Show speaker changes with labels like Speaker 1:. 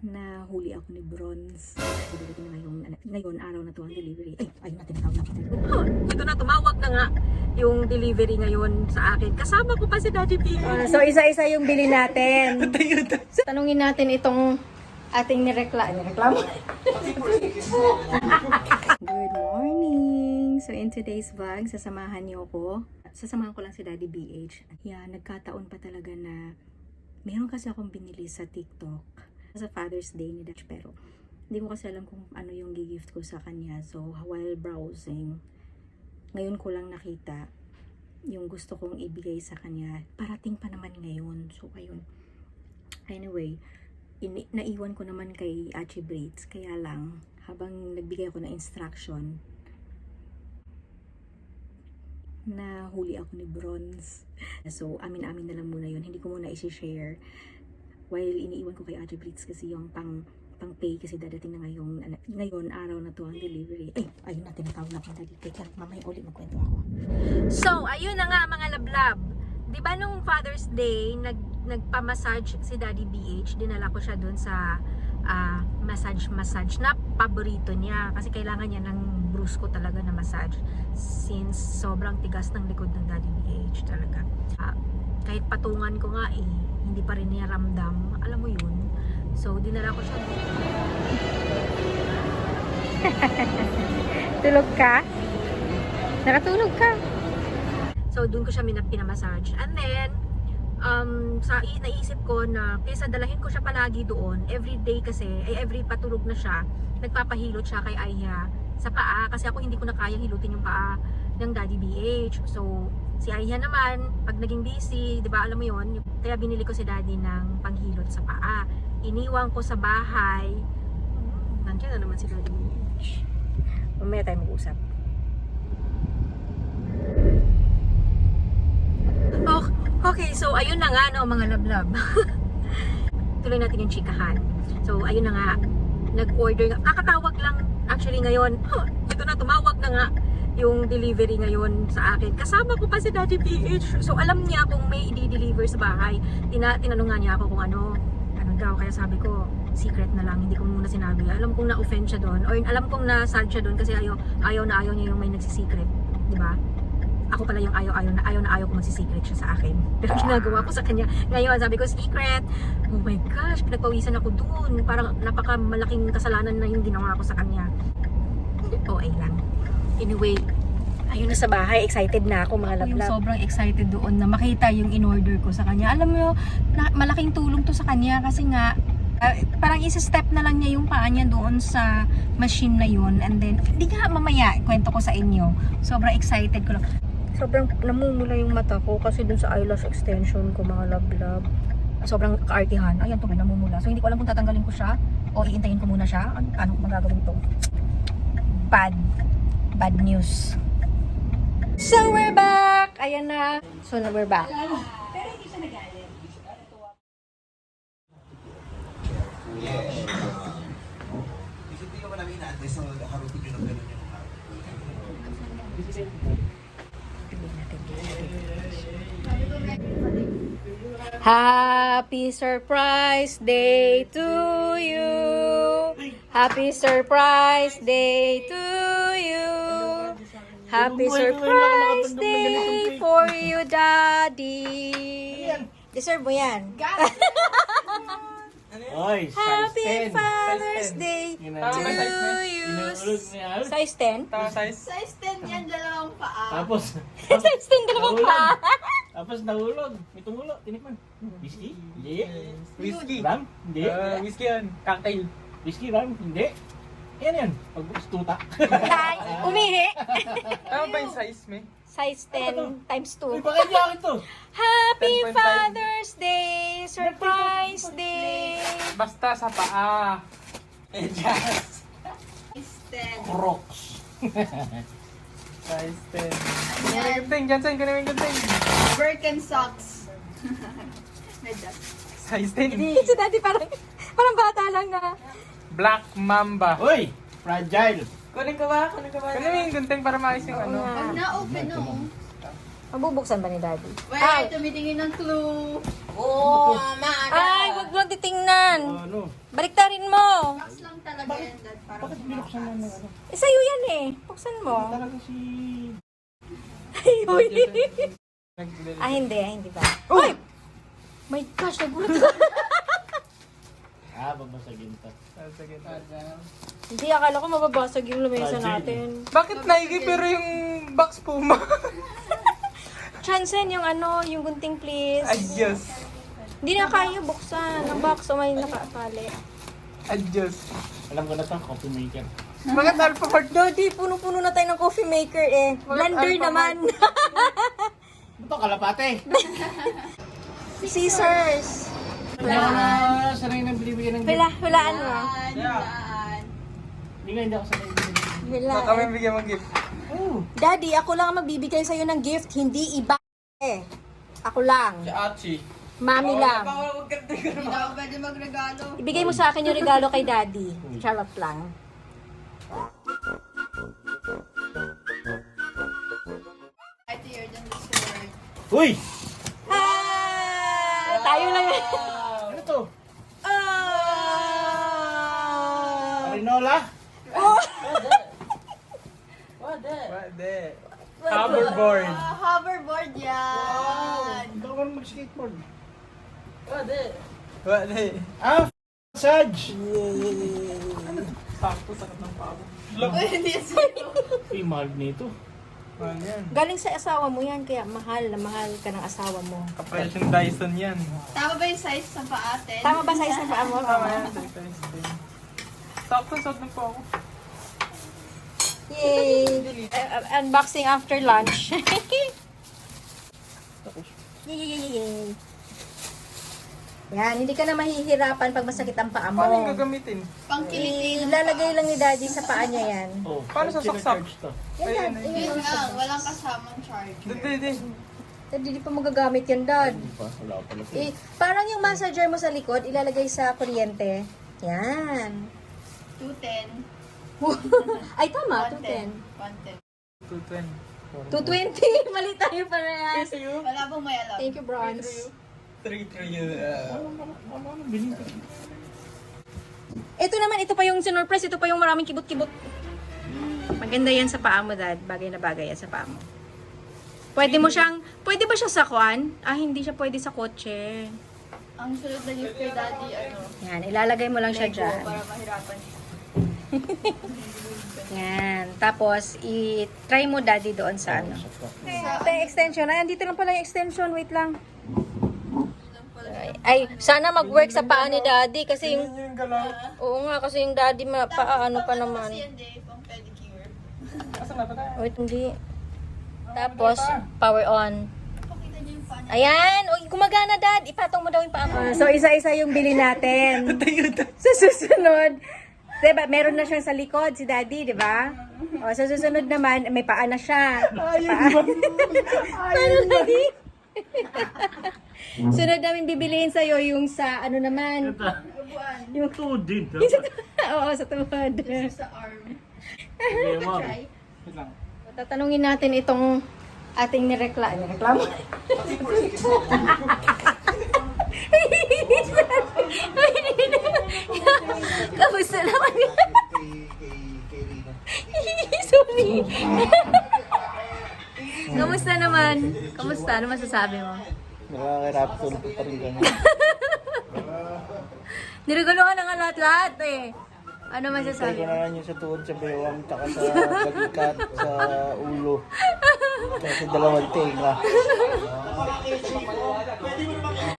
Speaker 1: Nahuli ako ni Bronze. Delivery na ngayon araw na to ang delivery. Ay, ayun na, tinatawag na ako.
Speaker 2: Ito na, tumawag na nga yung delivery ngayon sa akin. Kasama ko pa si Daddy P.
Speaker 1: So, isa-isa yung bili natin. Tanungin natin itong ating nireklamo. Good morning! So, in today's vlog, sasamahan niyo ako. Sasamahan ko lang si Daddy BH. Yeah, nagkataon pa talaga na meron kasi akong binili sa TikTok sa Father's Day ni Dutch, pero hindi ko kasi alam kung ano yung gigift ko sa kanya. So, while browsing, ngayon ko lang nakita yung gusto kong ibigay sa kanya. Parating pa naman ngayon. So, ayun. Anyway, naiwan ko naman kay Achi Braids. Kaya lang, habang nagbigay ako ng instruction, nahuli ako ni Bronze. So, amin-amin na lang muna yun. Hindi ko muna isi-share. While iniiwan ko kay Achi Braids kasi yung pang-pay kasi dadating na ngayon araw na to ang delivery. Ay, ayun na, tinatawag na akong Daddy. Kaya mamaya ulit magkwento ako.
Speaker 2: So, ayun na nga mga lablab. Di ba nung Father's Day, nagpa-massage si Daddy BH, dinala ko siya dun sa massage na paborito niya. Kasi kailangan niya ng brusco talaga na massage. Since sobrang tigas ng likod ng Daddy BH talaga. Kahit patungan ko nga hindi pa rin niya ramdam. Alam mo yun. So, dinala ko siya.
Speaker 1: Tulog ka? Nakatulog ka?
Speaker 2: So, doon ko siya pinamassage. And then, naisip ko na kaysa dalahin ko siya palagi doon, every day kasi, every patulog na siya, nagpapahilot siya kay Aya sa paa. Kasi ako hindi ko na kaya hilutin yung paa ng Daddy BH. So, si Aya naman, pag naging busy, di ba alam mo yon, kaya binili ko si Daddy ng panghilot sa paa. Iniwan ko sa bahay. Nandiyan na naman si Daddy BH. Mamaya tayo mag-usap. Oh, okay, so ayun na nga no mga lablab. Tuloy natin yung chikahan. So ayun na nga, nag-order nga. Kakatawag lang actually ngayon. Ito na, tumawag na nga yung delivery ngayon sa akin. Kasama ko pa si Daddy PH. So alam niya kung may i-deliver sa bahay. Tinanong nga niya ako kung ano daw. Kaya sabi ko, secret na lang. Hindi ko muna sinabi. Alam kong na-offend siya doon. Or alam kong na-sad siya doon kasi ayaw niya yung may nagsisecret. Diba? Ako pala yung ayaw ko magsisecret siya sa akin. Pero ginagawa ko sa kanya. Ngayon, sabi ko, secret. Oh my gosh, pinagpawisan ako doon. Parang napakamalaking kasalanan na yung ginawa ko sa kanya. Okay lang. Anyway, ayun na sa bahay. Excited na ako mga lablab. Sobrang excited doon na makita yung in-order ko sa kanya. Alam mo, malaking tulong to sa kanya kasi nga, parang isa-step na lang niya yung paa niya doon sa machine na yun. And then, hindi nga mamaya, kwento ko sa inyo. Sobrang excited ko lang. Sobrang namumula yung mata ko kasi dun sa eyelash extension ko mga lablab. Sobrang kaartihan. Ayan to, may namumula. So hindi ko alam kung tatanggalin ko siya o iintayin ko muna siya. Ano ko magagawin to? Bad news. So we're back! Ayan na. So we're back.
Speaker 1: Pero hindi siya nagalit.
Speaker 3: Hindi ka pa namin inaantay sa harupin yun ang gano'n yung
Speaker 2: Happy surprise day to you. Happy surprise day to you. Happy surprise day for you, Daddy. Deserve mo yan.
Speaker 4: Oy,
Speaker 2: Happy Father's Day to you. Size 10?
Speaker 5: Size 10 yan, dalawang paa.
Speaker 4: Tapos,
Speaker 2: Size 10 dalawang pa.
Speaker 4: tapos nahulog. May tumulo. Tinikman. Whiskey? Hindi.
Speaker 5: Whiskey.
Speaker 4: Ram? Hindi.
Speaker 5: Whiskey yan. Cocktail.
Speaker 4: Whiskey, ram? Hindi. Yan. Pagbukas tuta.
Speaker 2: Umihi.
Speaker 5: Tama ba yung size, me?
Speaker 2: Size 10 times 2.
Speaker 4: Uy, bakit niya akin to?
Speaker 2: Happy
Speaker 5: 10.5.
Speaker 2: Father's Day! Surprise Day!
Speaker 5: Basta sa paa.
Speaker 4: Just
Speaker 5: Size 10.
Speaker 4: Crocs.
Speaker 5: Size 10. Kunin gunting, Jansen, kunin gunting.
Speaker 6: Birkenstocks.
Speaker 5: Size 10.
Speaker 2: Si Daddy parang bata lang na.
Speaker 5: Black Mamba.
Speaker 4: Uy, fragile.
Speaker 6: Kunin ko ba? Kunin ko ba?
Speaker 5: Kunin mo yung gunting para maayos yung ano.
Speaker 6: Pag na-open no.
Speaker 2: Mabubuksan ba ni Daddy?
Speaker 6: Wait, tumitingin ng clue.
Speaker 2: Ay, wag mo titingnan.
Speaker 4: Ano?
Speaker 2: Baliktarin mo.
Speaker 6: Box lang talaga yan, Dad. Parang
Speaker 4: Binuksan mo ng ano?
Speaker 2: Sa'yo yan eh. Buksan mo.
Speaker 4: Talaga si...
Speaker 2: Ay, uy.
Speaker 5: Nag-
Speaker 2: Ah, hindi ba? Uy! My gosh, nagulat ka.
Speaker 4: Babasagin to.
Speaker 5: Sige.
Speaker 2: Hindi, akala ko mababasag yung lamesa natin.
Speaker 5: Bakit Nike pero yung box Puma?
Speaker 2: Chansen, yung ano, yung gunting please.
Speaker 5: Adios.
Speaker 2: Hindi na kaya buksan. Ang box, o may nakatali.
Speaker 5: Adios.
Speaker 4: Alam ko na to, coffee maker.
Speaker 5: Mga Alpha Mart.
Speaker 2: Daddy, puno-puno na tayo ng coffee maker eh. Blender
Speaker 5: Alpha
Speaker 2: naman.
Speaker 4: Ito, kalapate!
Speaker 2: Scissors.
Speaker 4: Sanay nang binibigyan ng
Speaker 2: Hulaan mo.
Speaker 4: Hindi ako sanay binibigyan.
Speaker 5: Baka may bigyan mong gift.
Speaker 2: Daddy, ako lang ang magbibigay sa'yo ng gift, hindi iba eh. Ako lang.
Speaker 5: Si Achi.
Speaker 2: Mami lang.
Speaker 6: hindi na ako pwede magregalo.
Speaker 2: Ibigay mo sa akin yung regalo kay Daddy. Charot lang.
Speaker 6: Ito you're done this work.
Speaker 4: Uy!
Speaker 2: Ah, tayo lang yan.
Speaker 4: Ano to?
Speaker 2: Ah.
Speaker 4: Arinola?
Speaker 5: Pwede. Hoverboard.
Speaker 6: Hoverboard yan.
Speaker 4: Ikaw ka mag-skateboard.
Speaker 5: Pwede.
Speaker 4: Massage!
Speaker 5: Sakto, sakit ng paa.
Speaker 6: Uy, hindi yan sa'yo.
Speaker 4: Uy, mahal nito.
Speaker 5: Ano yan?
Speaker 2: Galing sa asawa mo yan, kaya mahal na mahal ka ng asawa mo.
Speaker 5: Kapalit yung Dyson yan.
Speaker 6: Tama ba yung size sa paa atin?
Speaker 2: Tama ba size ng paa mo?
Speaker 5: Tama yan. Dyson. Sakto, sakto ng paa ko.
Speaker 2: Yay! Unboxing after lunch. Yay! Yan, hindi ka na mahihirapan pag masakit ang paa mo.
Speaker 5: Paano yung gagamitin?
Speaker 6: Pang kilitin.
Speaker 2: Ilalagay lang ni Daddy sa paa niya yan.
Speaker 4: Oh,
Speaker 5: Paano sa saksak?
Speaker 4: charge to?
Speaker 2: Yan,
Speaker 6: Yun lang, walang kasamang charge.
Speaker 5: Hindi.
Speaker 2: Hindi pa magagamit yan, Dad.
Speaker 4: Pa, wala pala to.
Speaker 2: Parang yung massager mo sa likod, ilalagay sa kuryente. Yan.
Speaker 6: 210.
Speaker 2: Ay, tama, 210.
Speaker 6: 110.
Speaker 5: 220.
Speaker 2: 220. Mali tayo parehas.
Speaker 6: Wala pong may alam.
Speaker 2: Thank you, Bronze.
Speaker 5: 3
Speaker 4: Ano binili?
Speaker 2: Ito naman, ito pa yung sinurprise. Ito pa yung maraming kibot-kibot. Maganda yan sa paa mo, Dad. Bagay na bagay yan sa paa mo. Pwede ba siya sa kwan? Ah, hindi siya pwede sa kotse.
Speaker 6: Ang sunod na gift kay Daddy,
Speaker 2: Yan, ilalagay mo lang siya
Speaker 6: Lego,
Speaker 2: dyan.
Speaker 6: para mahirapan.
Speaker 2: Yan. Tapos, i-try mo, Daddy, doon sa ano. Ito yung extension. Ay, andito lang pala yung extension. Wait lang. Ay, sana mag-work sa paa ni Daddy kasi yung...
Speaker 5: Yung galaw.
Speaker 2: Oo nga, kasi yung Daddy paano pa naman.
Speaker 6: Kasi yan, Dave, pang pedicure.
Speaker 5: Asan na ba tayo?
Speaker 2: Wait, hindi. Tapos, power on.
Speaker 6: Pakita niyo yung paa niya.
Speaker 2: Ayan! O, gumagana, Dad. Ipatong mo daw yung paa mo. So, isa-isa yung bili natin. Sa susunod, diba, meron na siyang sa likod, si Daddy, di ba? O, sa susunod naman, may paa na siya. Paano, Daddy? Sunod namin bibilihin sa'yo yung sa, ano naman, yung
Speaker 4: Ito din.
Speaker 2: oo, sa tuhod.
Speaker 6: Sa arm.
Speaker 4: Problema.
Speaker 6: Try.
Speaker 5: Wait lang.
Speaker 2: Tatanungin natin itong ating nireklamo. Kamusta naman? Sorry. Kamusta naman? Kamusta? Ano masasabi mo?
Speaker 4: Nakakirap tulog pa rin ganyan.
Speaker 2: Niregalo ka na nga lahat-lahat eh. Ano masasabi
Speaker 4: Ko
Speaker 2: mo?
Speaker 4: na lang yung sa tuhod, sa bewang, tsaka sa balikat, sa ulo. Kasi dalawang tenga.